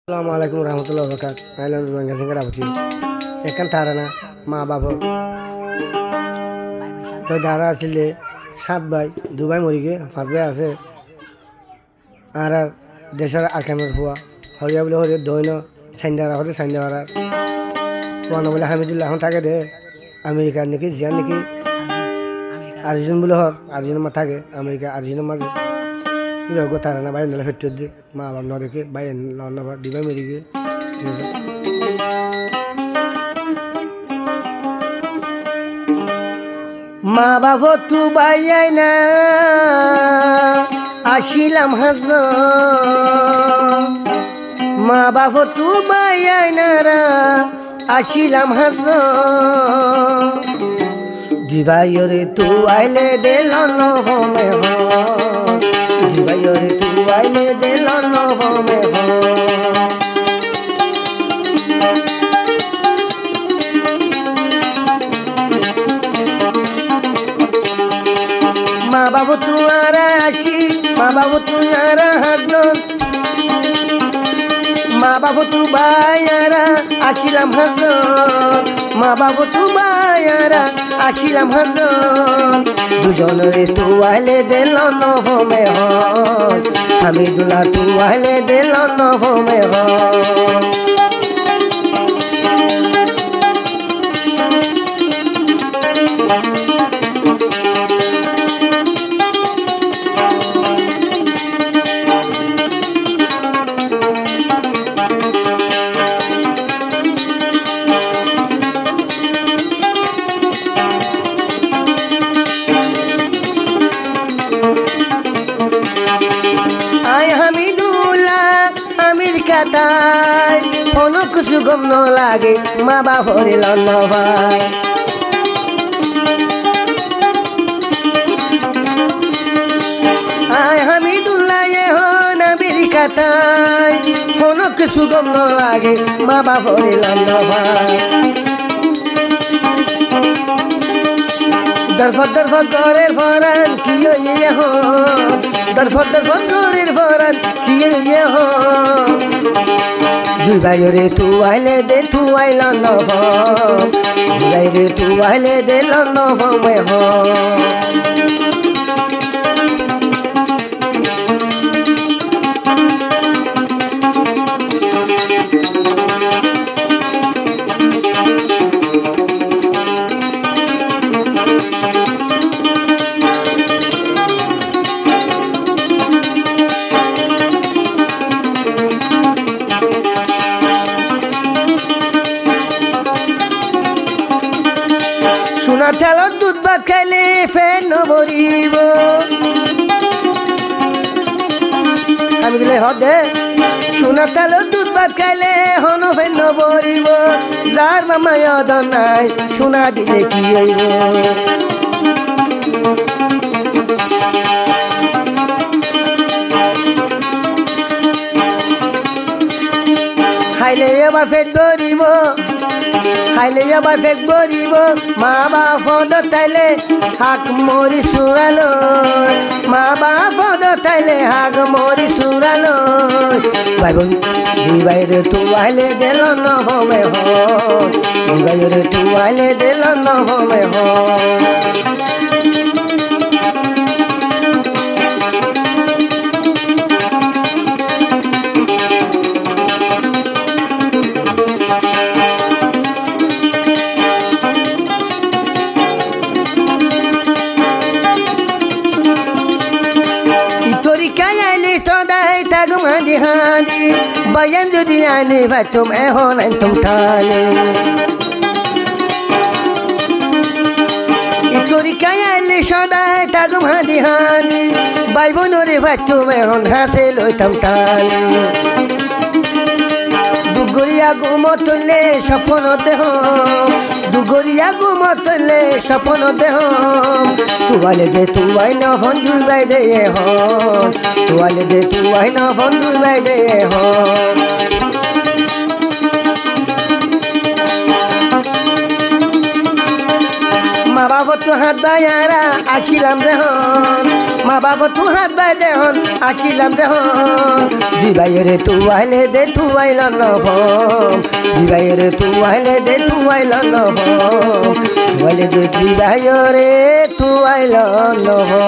Assalamualaikum warahmatullahi wabarakatuh. Ailan bangga sing kara bati. Ekan tarana মা বাবা তো যারা ছিলে 7 ভাই 2 ভাই মরি গে 5 ভাই আছে আর দেশের আকামের হুয়া হরিয়া বলে হরিয়া দইন সাইন্দারা হতে সাইন্দারা কোন বলে হামিদুল্লাহ এখন থাকে দে আমেরিকার নাকি জিয়ান নাকি আর্জুন বলে হর আর্জুন মা থাকে আমেরিকা আর্জুন মাঝে Go tarana bay nala fettu di ma bab no reke bay na ba diba meri ge ma babo tu bayai na ashilam hazo ma babo tu bayai na ra ashilam hazo diba yore tu aile de lono home ho Bayore tu aile de lono home ho Ma babu tu ara ashi ma babu tu ara hazon Ma babu tu bayara ashilam hazon Ma babu tu bayara ashilam hazon দুজনরে তু আইলে দিল ন হোমে হন হামিদুল্লাহ তু আইলে দিল ন হোমে হন তাই কোনো কিছু গম ন লাগে মা বাপরে লন ভাই আয় হামিদুল্লাহ হন আমেরিকা তাই কোনো কিছু গম ন লাগে মা বাপরে লন ভাই দরফর করে ফরান কি ইয়ে হন দরফর করে ফরান কি ইয়ে হন দুই ভাইরে তু আইলে দে তু আইল ন হম দুই ভাইরে তু আইলে দে লন হমে হম ঠেলো দুধ ভাত খাইলে ফেন ভরিব আমি দিলে হদে সোনার ঠেলো দুধ ভাত খাইলে হন ফেন ভরিব যার মামায় নাই সোনা দিলে কি হইব খাইলে এবার ফেট ভরিব খাইলে আবার ফেক বরিব মা বাপ তাইলে হাক মরি সুরালো মা বাপ তাইলে হাক মরি সুরালো ভাই বোন দুই বাইরে তু আইলে দিল ন হমে হন দুই বাইরে তু আইলে দিল ন হমে হন Hadi hadi bayan jadi ane batum ehon antum tane Itori kaya le shoda tagum hadi hadi baybonore batum ehon hasel oitam tane Dugoriya gumotole shapon dehom Dugoriya gumotole shapon dehom Tu wale de tu aina hondu bai de hon Tu wale de tu aina hondu bai de hon Ma babo tu হাত বায়ারা আসিলাম দেহন মা বাবা তু হাত by দেহন আসিলাম দেহন দিবাইরে তু আইলে দে তু আইল নহম দিবাইরে তু আইলে দে তু আইল নহম বলে দে দিবাইরে তু আইল নহম